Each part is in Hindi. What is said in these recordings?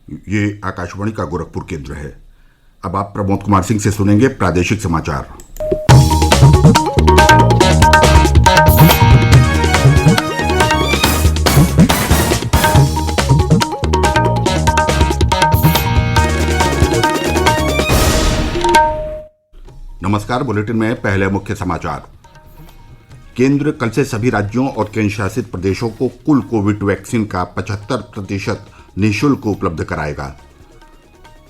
ये आकाशवाणी का गोरखपुर केंद्र है। अब आप प्रमोद कुमार सिंह से सुनेंगे प्रादेशिक समाचार। नमस्कार। बुलेटिन में पहले मुख्य समाचार। केंद्र कल से सभी राज्यों और केंद्र शासित प्रदेशों को कुल कोविड वैक्सीन का 75% निःशुल्क उपलब्ध कराएगा।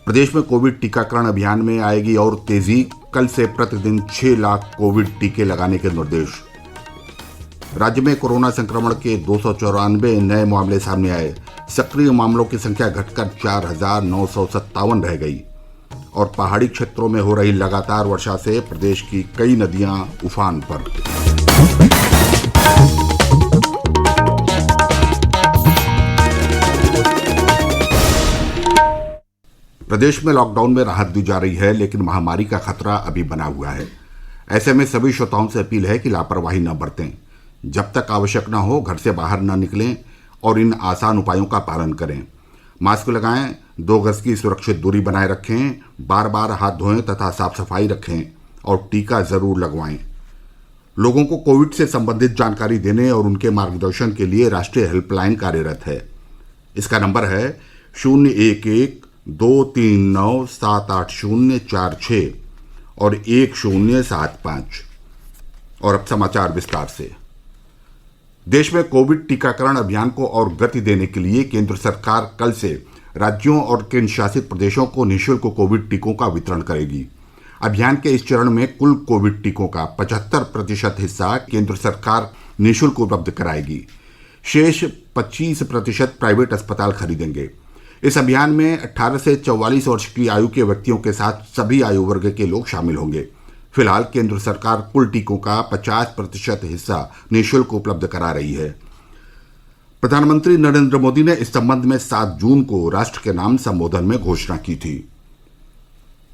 प्रदेश में कोविड टीकाकरण अभियान में आएगी और तेजी। कल से प्रतिदिन 6 लाख कोविड टीके लगाने के निर्देश। राज्य में कोरोना संक्रमण के 294 नए मामले सामने आए। सक्रिय मामलों की संख्या घटकर 4,957 रह गई। और पहाड़ी क्षेत्रों में हो रही लगातार वर्षा से प्रदेश की कई नदियां उफान पर। प्रदेश में लॉकडाउन में राहत दी जा रही है, लेकिन महामारी का खतरा अभी बना हुआ है। ऐसे में सभी श्रोताओं से अपील है कि लापरवाही न बरतें। जब तक आवश्यक न हो घर से बाहर न निकलें और इन आसान उपायों का पालन करें। मास्क लगाएं, 2 गज की सुरक्षित दूरी बनाए रखें, बार बार हाथ धोएं तथा साफ सफाई रखें और टीका जरूर लगवाएं। लोगों को कोविड से संबंधित जानकारी देने और उनके मार्गदर्शन के लिए राष्ट्रीय हेल्पलाइन कार्यरत है। इसका नंबर है 011-239-78046 और 1075। और अब समाचार विस्तार से। देश में कोविड टीकाकरण अभियान को और गति देने के लिए केंद्र सरकार कल से राज्यों और केंद्र शासित प्रदेशों को निःशुल्क कोविड टीकों का वितरण करेगी। अभियान के इस चरण में कुल कोविड टीकों का 75% हिस्सा केंद्र सरकार निःशुल्क उपलब्ध कराएगी। शेष 25% प्राइवेट अस्पताल खरीदेंगे। इस अभियान में 18 से 44 वर्ष की आयु के व्यक्तियों के साथ सभी आयु वर्ग के लोग शामिल होंगे। फिलहाल केंद्र सरकार कुल टीकों का 50% हिस्सा निःशुल्क उपलब्ध करा रही है। प्रधानमंत्री नरेंद्र मोदी ने इस संबंध में 7 जून को राष्ट्र के नाम संबोधन में घोषणा की थी।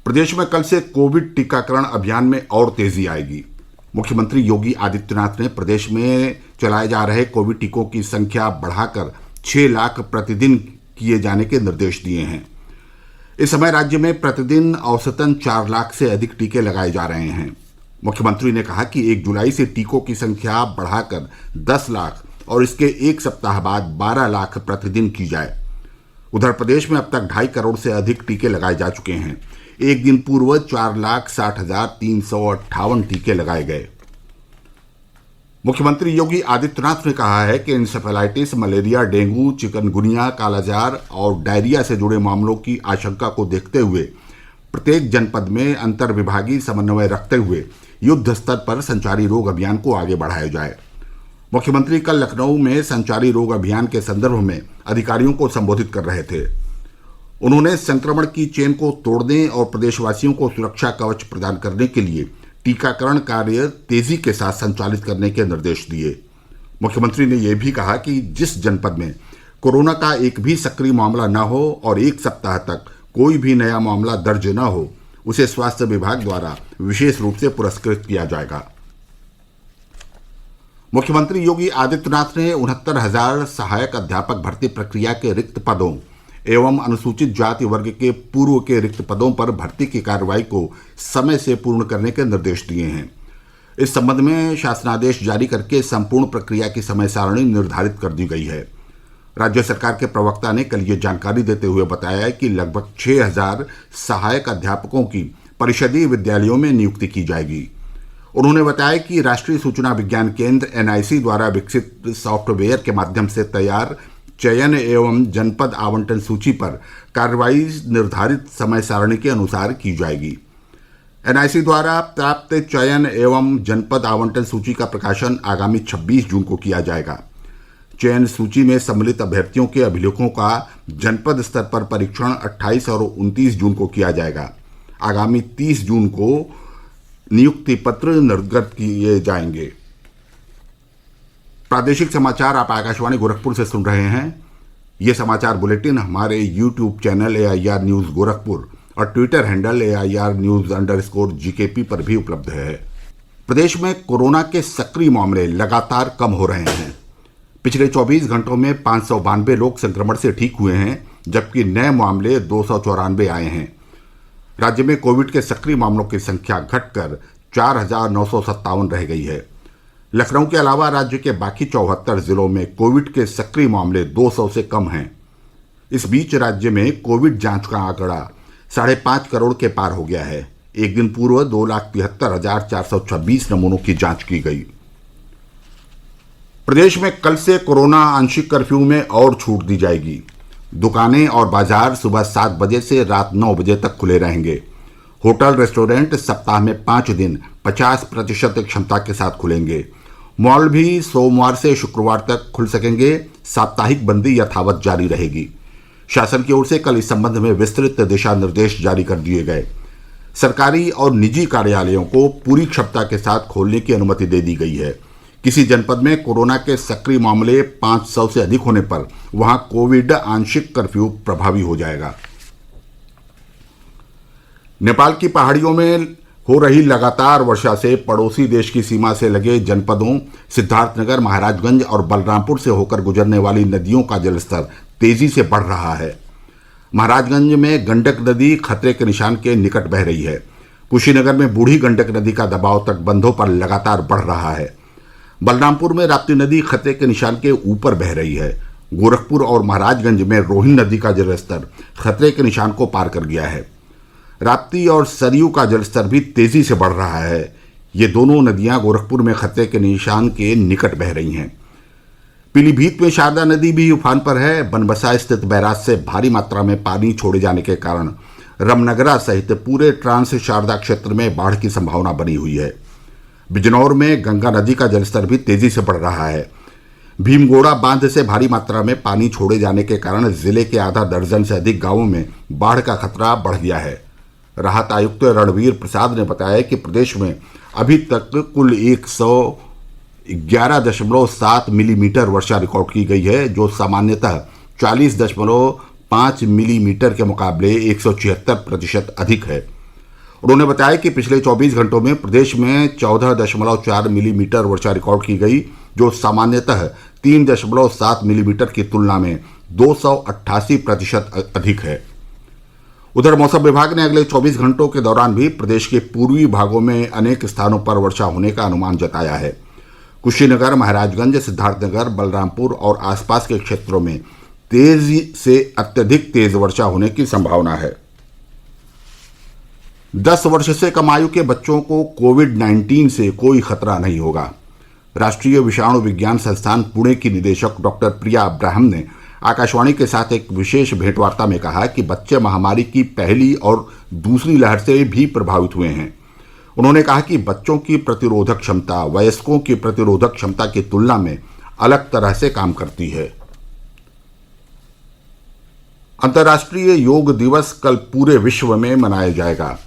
प्रदेश में कल से कोविड टीकाकरण अभियान में और तेजी आएगी। मुख्यमंत्री योगी आदित्यनाथ ने प्रदेश में चलाए जा रहे कोविड टीकों की संख्या बढ़ाकर 6 लाख प्रतिदिन किए जाने के निर्देश दिए हैं। इस समय राज्य में प्रतिदिन औसतन 4 लाख से अधिक टीके लगाए जा रहे हैं। मुख्यमंत्री ने कहा कि 1 जुलाई से टीकों की संख्या बढ़ाकर 10 लाख और इसके एक सप्ताह बाद 12 लाख प्रतिदिन की जाए। उधर प्रदेश में अब तक 2.5 करोड़ से अधिक टीके लगाए जा चुके हैं। एक दिन पूर्व 4,60,358 टीके लगाए गए। मुख्यमंत्री योगी आदित्यनाथ ने कहा है कि इंसेफेलाइटिस, मलेरिया, डेंगू, चिकनगुनिया, कालाजार और डायरिया से जुड़े मामलों की आशंका को देखते हुए प्रत्येक जनपद में अंतर्विभागीय समन्वय रखते हुए युद्ध स्तर पर संचारी रोग अभियान को आगे बढ़ाया जाए। मुख्यमंत्री कल लखनऊ में संचारी रोग अभियान के संदर्भ में अधिकारियों को संबोधित कर रहे थे। उन्होंने संक्रमण की चेन को तोड़ने और प्रदेशवासियों को सुरक्षा कवच प्रदान करने के लिए टीकाकरण कार्य तेजी के साथ संचालित करने के निर्देश दिए। मुख्यमंत्री ने यह भी कहा कि जिस जनपद में कोरोना का एक भी सक्रिय मामला न हो और 1 सप्ताह तक कोई भी नया मामला दर्ज न हो, उसे स्वास्थ्य विभाग द्वारा विशेष रूप से पुरस्कृत किया जाएगा। मुख्यमंत्री योगी आदित्यनाथ ने 69,000 सहायक अध्यापक भर्ती प्रक्रिया के रिक्त पदों एवं अनुसूचित जाति वर्ग के पूर्व के रिक्त पदों पर भर्ती की कार्रवाई को समय से पूर्ण करने के निर्देश दिए हैं। इस संबंध में शासनादेश जारी करके संपूर्ण प्रक्रिया की समय सारणी निर्धारित कर दी गई है। राज्य सरकार के प्रवक्ता ने कल ये जानकारी देते हुए बताया कि लगभग 6,000 सहायक अध्यापकों की परिषदीय विद्यालयों में नियुक्ति की जाएगी। उन्होंने बताया कि राष्ट्रीय सूचना विज्ञान केंद्र NIC द्वारा विकसित सॉफ्टवेयर के माध्यम से तैयार चयन एवं जनपद आवंटन सूची पर कार्रवाई निर्धारित समय सारणी के अनुसार की जाएगी। NIC द्वारा प्राप्त चयन एवं जनपद आवंटन सूची का प्रकाशन आगामी 26 जून को किया जाएगा। चयन सूची में सम्मिलित अभ्यर्थियों के अभिलेखों का जनपद स्तर पर परीक्षण 28 और 29 जून को किया जाएगा। आगामी 30 जून को नियुक्ति पत्र निर्गत किए जाएंगे। प्रादेशिक समाचार आप आकाशवाणी गोरखपुर से सुन रहे हैं। ये समाचार बुलेटिन हमारे YouTube channel AIR news Gorakhpur और ट्विटर हैंडल AIR न्यूज़_GKP पर भी उपलब्ध है। प्रदेश में कोरोना के सक्रिय मामले लगातार कम हो रहे हैं। पिछले 24 घंटों में 592 लोग संक्रमण से ठीक हुए हैं, जबकि नए मामले 294 आए हैं। राज्य में कोविड के सक्रिय मामलों की संख्या घटकर 4,957 रह गई है। लखनऊ के अलावा राज्य के बाकी 74 जिलों में कोविड के सक्रिय मामले 200 से कम हैं। इस बीच राज्य में कोविड जांच का आंकड़ा 5.5 करोड़ के पार हो गया है। एक दिन पूर्व 2,73,426 नमूनों की जांच की गई। प्रदेश में कल से कोरोना आंशिक कर्फ्यू में और छूट दी जाएगी। दुकानें और बाजार सुबह 7 बजे से रात 9 बजे तक खुले रहेंगे। होटल रेस्टोरेंट सप्ताह में 5 दिन 50% क्षमता के साथ खुलेंगे। मॉल भी सोमवार से शुक्रवार तक खुल सकेंगे। साप्ताहिक बंदी यथावत जारी रहेगी। शासन की ओर से कल इस संबंध में विस्तृत दिशा निर्देश जारी कर दिए गए। सरकारी और निजी कार्यालयों को पूरी क्षमता के साथ खोलने की अनुमति दे दी गई है। किसी जनपद में कोरोना के सक्रिय मामले 500 से अधिक होने पर वहां कोविड आंशिक कर्फ्यू प्रभावी हो जाएगा। नेपाल की पहाड़ियों में हो रही लगातार वर्षा से पड़ोसी देश की सीमा से लगे जनपदों सिद्धार्थनगर, महाराजगंज और बलरामपुर से होकर गुजरने वाली नदियों का जलस्तर तेजी से बढ़ रहा है। महाराजगंज में गंडक नदी खतरे के निशान के निकट बह रही है। कुशीनगर में बूढ़ी गंडक नदी का दबाव तटबंधों पर लगातार बढ़ रहा है। बलरामपुर में राप्ती नदी खतरे के निशान के ऊपर बह रही है। गोरखपुर और महाराजगंज में रोहिन नदी का जलस्तर खतरे के निशान को पार कर गया है। राप्ती और सरयू का जलस्तर भी तेजी से बढ़ रहा है। ये दोनों नदियां गोरखपुर में खतरे के निशान के निकट बह रही हैं। पीलीभीत में शारदा नदी भी उफान पर है। बनबसा स्थित बैराज से भारी मात्रा में पानी छोड़े जाने के कारण रमनगरा सहित पूरे ट्रांस शारदा क्षेत्र में बाढ़ की संभावना बनी हुई है। बिजनौर में गंगा नदी का जलस्तर भी तेजी से बढ़ रहा है। भीमगोड़ा बांध से भारी मात्रा में पानी छोड़े जाने के कारण जिले के आधा दर्जन से अधिक गांवों में बाढ़ का खतरा बढ़ गया है। राहत आयुक्त रणवीर प्रसाद ने बताया कि प्रदेश में अभी तक कुल 111.7 मिलीमीटर वर्षा रिकॉर्ड की गई है, जो सामान्यतः 40.5 मिलीमीटर के मुकाबले 176% अधिक है। उन्होंने बताया कि पिछले 24 घंटों में प्रदेश में 14.4 मिलीमीटर वर्षा रिकॉर्ड की गई, जो सामान्यतः 3.7 मिलीमीटर की तुलना में 288% अधिक है। उधर मौसम विभाग ने अगले 24 घंटों के दौरान भी प्रदेश के पूर्वी भागों में अनेक स्थानों पर वर्षा होने का अनुमान जताया है। कुशीनगर, महाराजगंज, सिद्धार्थनगर, बलरामपुर और आसपास के क्षेत्रों में तेजी से अत्यधिक तेज वर्षा होने की संभावना है। 10 वर्ष से कम आयु के बच्चों को कोविड-19 से कोई खतरा नहीं होगा। राष्ट्रीय विषाणु विज्ञान संस्थान पुणे की निदेशक डॉक्टर प्रिया अब्राहम ने आकाशवाणी के साथ एक विशेष भेंटवार्ता में कहा कि बच्चे महामारी की पहली और दूसरी लहर से भी प्रभावित हुए हैं। उन्होंने कहा कि बच्चों की प्रतिरोधक क्षमता वयस्कों की प्रतिरोधक क्षमता की तुलना में अलग तरह से काम करती है। अंतर्राष्ट्रीय योग दिवस कल पूरे विश्व में मनाया जाएगा।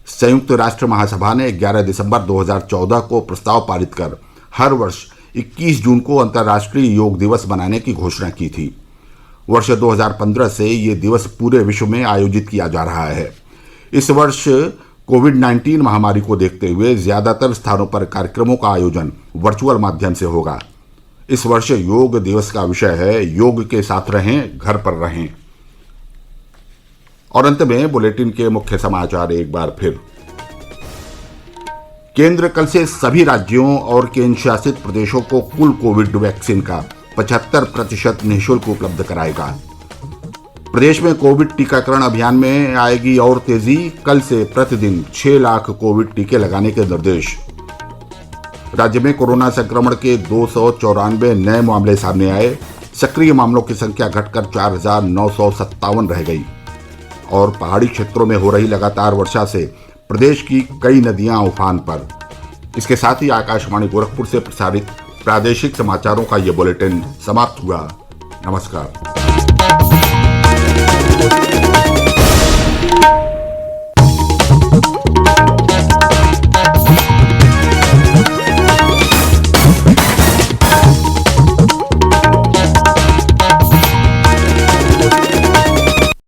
संयुक्त राष्ट्र महासभा ने 11 दिसंबर 2014 को प्रस्ताव पारित कर हर वर्ष 21 जून को अंतर्राष्ट्रीय योग दिवस मनाने की घोषणा की थी। वर्ष 2015 से ये दिवस पूरे विश्व में आयोजित किया जा रहा है। इस वर्ष कोविड-19 महामारी को देखते हुए ज्यादातर स्थानों पर कार्यक्रमों का आयोजन वर्चुअल माध्यम से होगा। इस वर्ष योग दिवस का विषय है योग के साथ रहें, घर पर रहें। और अंत में बुलेटिन के मुख्य समाचार एक बार फिर। केंद्र कल से सभी राज्यों और केंद्र शासित प्रदेशों को कुल कोविड वैक्सीन का 75% निःशुल्क उपलब्ध कराएगा। प्रदेश में कोविड टीकाकरण अभियान में आएगी और तेजी। कल से प्रतिदिन 6 लाख कोविड टीके लगाने के निर्देश। राज्य में कोरोना संक्रमण के 294 नए मामले सामने आए। सक्रिय मामलों की संख्या घटकर 4,957 रह गई। और पहाड़ी क्षेत्रों में हो रही लगातार वर्षा से प्रदेश की कई नदियां उफान पर। इसके साथ ही आकाशवाणी गोरखपुर से प्रसारित प्रादेशिक समाचारों का ये बुलेटिन समाप्त हुआ। नमस्कार।